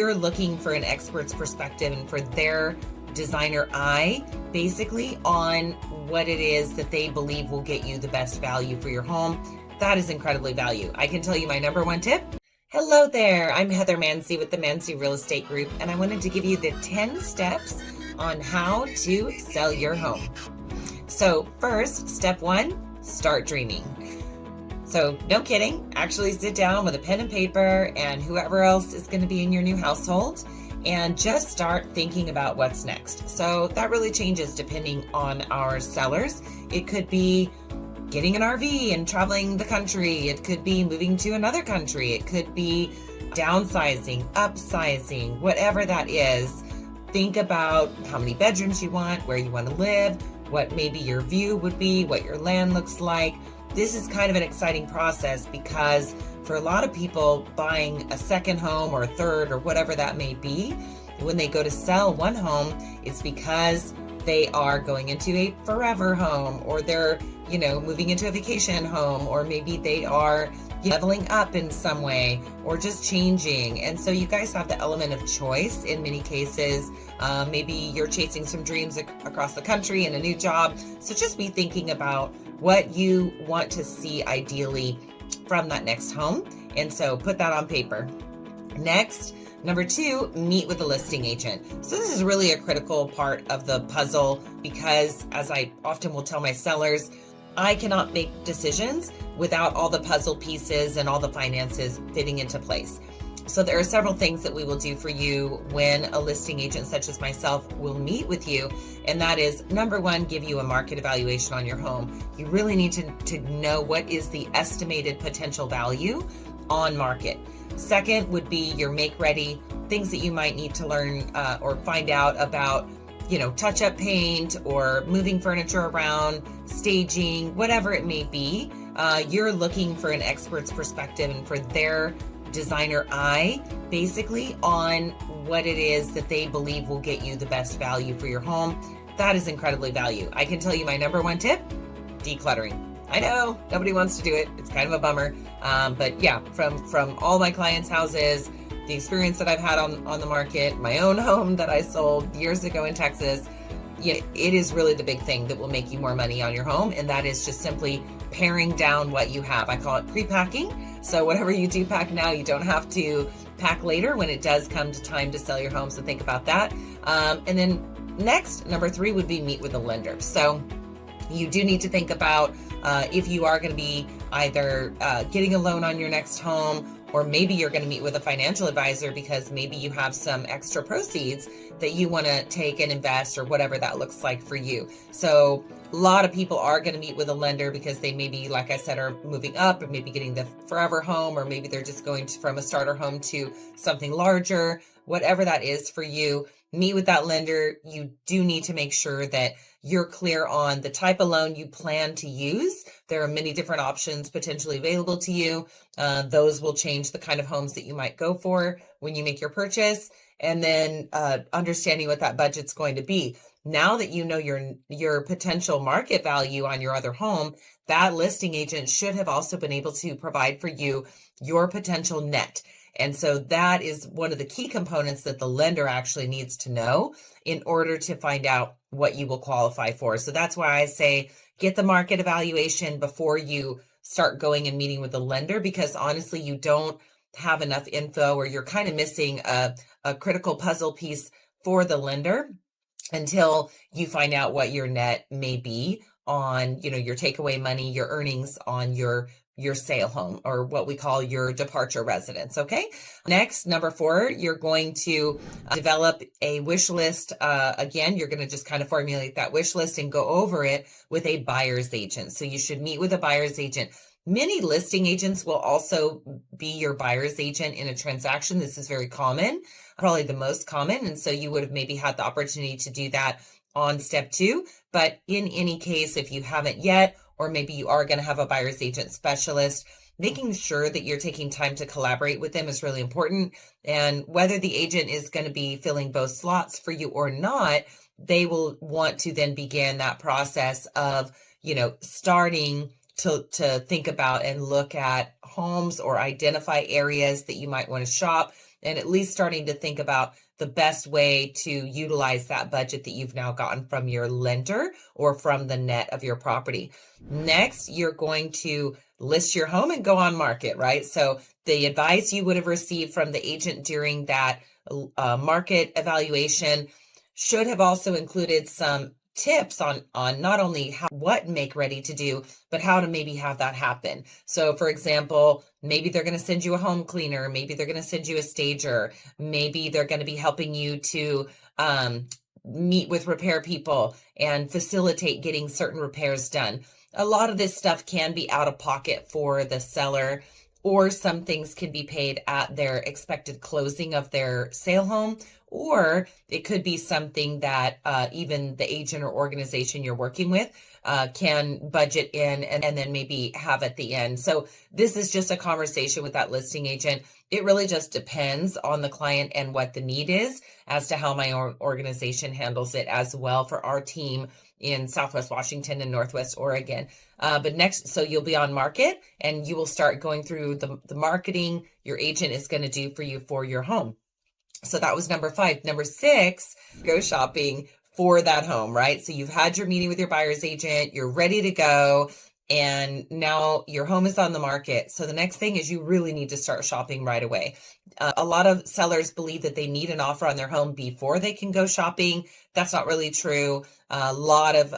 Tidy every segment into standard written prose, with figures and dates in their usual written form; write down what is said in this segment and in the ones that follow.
You're looking for an expert's perspective and for their designer eye, basically, on what it is that they believe will get you the best value for your home. That is incredibly value. I can tell you my number one tip. Hello there, I'm Heather Mansy with the Mansy Real Estate Group, and I wanted to give you the 10 steps on how to sell your home. So first, step one, start dreaming. So no kidding, actually sit down with a pen and paper and whoever else is going to be in your new household and just start thinking about what's next. So that really changes depending on our sellers. It could be getting an RV and traveling the country. It could be moving to another country. It could be downsizing, upsizing, whatever that is. Think about how many bedrooms you want, where you want to live, what maybe your view would be, what your land looks like. This is kind of an exciting process because for a lot of people, buying a second home or a third or whatever that may be, when they go to sell one home, it's because they are going into a forever home, or they're, moving into a vacation home, or maybe they are leveling up in some way or just changing. And so you guys have the element of choice in many cases. Maybe you're chasing some dreams across the country and a new job. So just be thinking about what you want to see ideally from that next home. And so put that on paper. Next, number two, meet with a listing agent. So this is really a critical part of the puzzle because, as I often will tell my sellers, I cannot make decisions without all the puzzle pieces and all the finances fitting into place. So there are several things that we will do for you when a listing agent such as myself will meet with you. And that is, number one, give you a market evaluation on your home. You really need to know what is the estimated potential value on market. Second would be your make ready, things that you might need to learn or find out about, touch-up paint or moving furniture around, staging, whatever it may be. You're looking for an expert's perspective and for their designer eye, basically, on what it is that they believe will get you the best value for your home. That is incredibly value. I can tell you my number one tip, decluttering. I know nobody wants to do it. It's kind of a bummer. But yeah, from all my clients' houses, the experience that I've had on the market, my own home that I sold years ago in Texas, it is really the big thing that will make you more money on your home. And that is just simply paring down what you have. I call it pre-packing. So whatever you do pack now, you don't have to pack later when it does come to time to sell your home. So think about that. And then next, number three would be meet with a lender. So you do need to think about if you are going to be either getting a loan on your next home, or maybe you're going to meet with a financial advisor because maybe you have some extra proceeds that you want to take and invest, or whatever that looks like for you. So a lot of people are going to meet with a lender because they maybe, like I said, are moving up, or maybe getting the forever home, or maybe they're just going from a starter home to something larger. Whatever that is for you, meet with that lender. You do need to make sure that you're clear on the type of loan you plan to use. There are many different options potentially available to you. Those will change the kind of homes that you might go for when you make your purchase. And then understanding what that budget's going to be. Now that you know your potential market value on your other home, that listing agent should have also been able to provide for you your potential net. And so that is one of the key components that the lender actually needs to know in order to find out what you will qualify for. So that's why I say get the market evaluation before you start going and meeting with the lender, because honestly, you don't have enough info, or you're kind of missing a critical puzzle piece for the lender until you find out what your net may be on, your takeaway money, your earnings on your sale home, or what we call your departure residence. Okay. Next, number four, you're going to develop a wish list. Again, you're going to just kind of formulate that wish list and go over it with a buyer's agent. So you should meet with a buyer's agent. Many listing agents will also be your buyer's agent in a transaction. This is very common, probably the most common. And so you would have maybe had the opportunity to do that on step two. But in any case, if you haven't yet, or maybe you are going to have a buyer's agent specialist, making sure that you're taking time to collaborate with them is really important. And whether the agent is going to be filling both slots for you or not, they will want to then begin that process of, starting to think about and look at homes or identify areas that you might want to shop. and at least starting to think about the best way to utilize that budget that you've now gotten from your lender or from the net of your property. Next, you're going to list your home and go on market, right? So the advice you would have received from the agent during that market evaluation should have also included some tips on not only what make ready to do, but how to maybe have that happen. So for example, maybe they're going to send you a home cleaner, maybe they're going to send you a stager, maybe they're going to be helping you to meet with repair people and facilitate getting certain repairs done. A lot of this stuff can be out of pocket for the seller, or some things can be paid at their expected closing of their sale home, or it could be something that even the agent or organization you're working with can budget in and then maybe have at the end. So this is just a conversation with that listing agent. It really just depends on the client and what the need is as to how my organization handles it as well for our team in Southwest Washington and Northwest Oregon. But next, so you'll be on market and you will start going through the marketing your agent is going to do for you for your home. So that was number 5. Number 6, go shopping for that home, right? So you've had your meeting with your buyer's agent, you're ready to go, and now your home is on the market. So the next thing is you really need to start shopping right away. A lot of sellers believe that they need an offer on their home before they can go shopping. That's not really true. A lot of,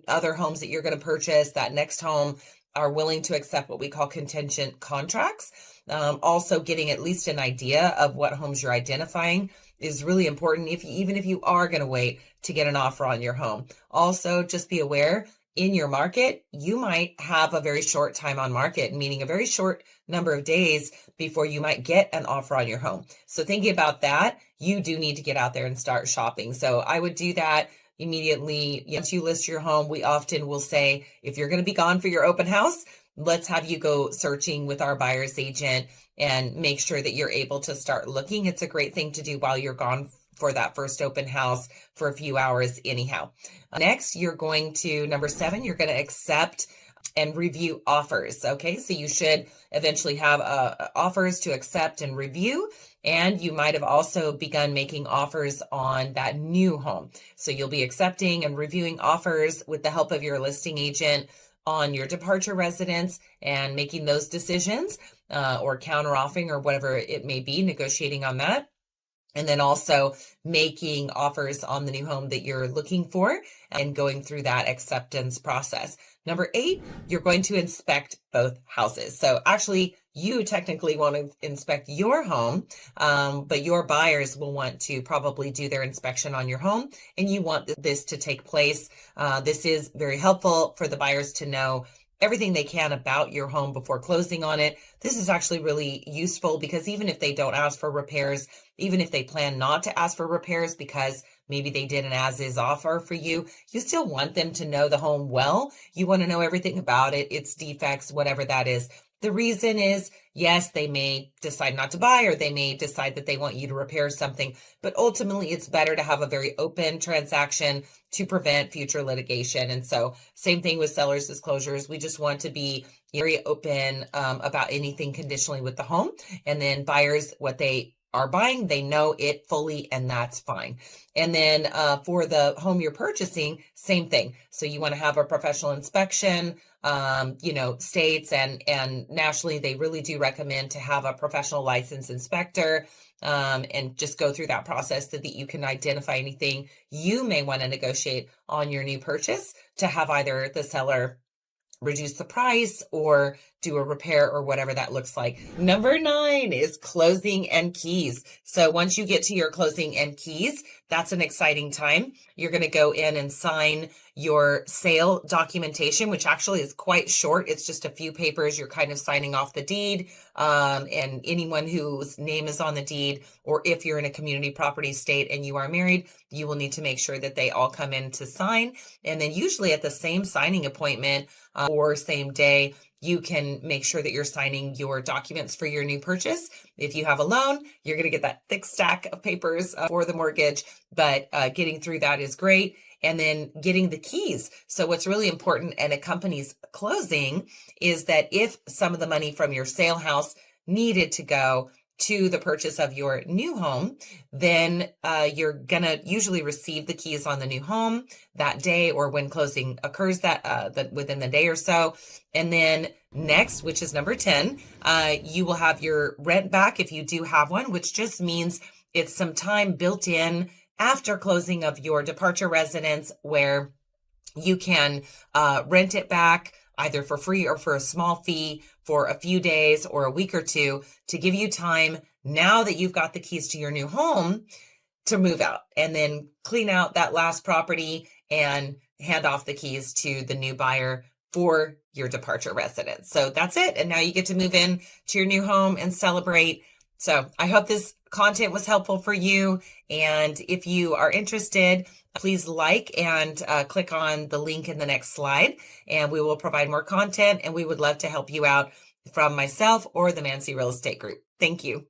other homes that you're going to purchase, that next home, are willing to accept what we call contingent contracts. Also getting at least an idea of what homes you're identifying is really important, even if you are going to wait to get an offer on your home. Also, just be aware, in your market, you might have a very short time on market, meaning a very short number of days before you might get an offer on your home. So thinking about that, you do need to get out there and start shopping. So I would do that immediately. Once you list your home, we often will say, if you're going to be gone for your open house, let's have you go searching with our buyer's agent and make sure that you're able to start looking. It's a great thing to do while you're gone for that first open house for a few hours anyhow. Next, you're going to, number 7, you're going to accept and review offers. Okay, so you should eventually have offers to accept and review. And you might have also begun making offers on that new home. So you'll be accepting and reviewing offers with the help of your listing agent on your departure residence and making those decisions or counter offering or whatever it may be, negotiating on that. And then also making offers on the new home that you're looking for and going through that acceptance process. Number 8, you're going to inspect both houses. So actually, you technically want to inspect your home, but your buyers will want to probably do their inspection on your home, and you want this to take place. This is very helpful for the buyers to know everything they can about your home before closing on it. This is actually really useful because even if they don't ask for repairs, even if they plan not to ask for repairs because maybe they did an as-is offer for you, you still want them to know the home well. You want to know everything about it, its defects, whatever that is. The reason is, yes, they may decide not to buy, or they may decide that they want you to repair something, but ultimately it's better to have a very open transaction to prevent future litigation. And so same thing with sellers' disclosures. We just want to be very open about anything conditionally with the home. And then buyers, what they are buying, they know it fully, and that's fine. And then for the home you're purchasing, same thing. So you want to have a professional inspection. States and nationally, they really do recommend to have a professional licensed inspector and just go through that process so that you can identify anything you may want to negotiate on your new purchase to have either the seller reduce the price or do a repair or whatever that looks like. Number 9 is closing and keys. So once you get to your closing and keys, that's an exciting time. You're going to go in and sign your sale documentation, which actually is quite short. It's just a few papers. You're kind of signing off the deed, and anyone whose name is on the deed, or if you're in a community property state and you are married, you will need to make sure that they all come in to sign. And then usually at the same signing appointment or same day, you can make sure that you're signing your documents for your new purchase. If you have a loan, you're going to get that thick stack of papers for the mortgage, but getting through that is great. And then getting the keys. So what's really important in a company's closing is that if some of the money from your sale house needed to go to the purchase of your new home, then you're going to usually receive the keys on the new home that day or when closing occurs that within the day or so. And then next, which is number 10, you will have your rent back if you do have one, which just means it's some time built in after closing of your departure residence where you can rent it back either for free or for a small fee for a few days or a week or two to give you time now that you've got the keys to your new home to move out and then clean out that last property and hand off the keys to the new buyer for your departure residence. So that's it. And now you get to move in to your new home and celebrate. So I hope this content was helpful for you. And if you are interested, please like and click on the link in the next slide, and we will provide more content, and we would love to help you out from myself or the Mansy Real Estate Group. Thank you.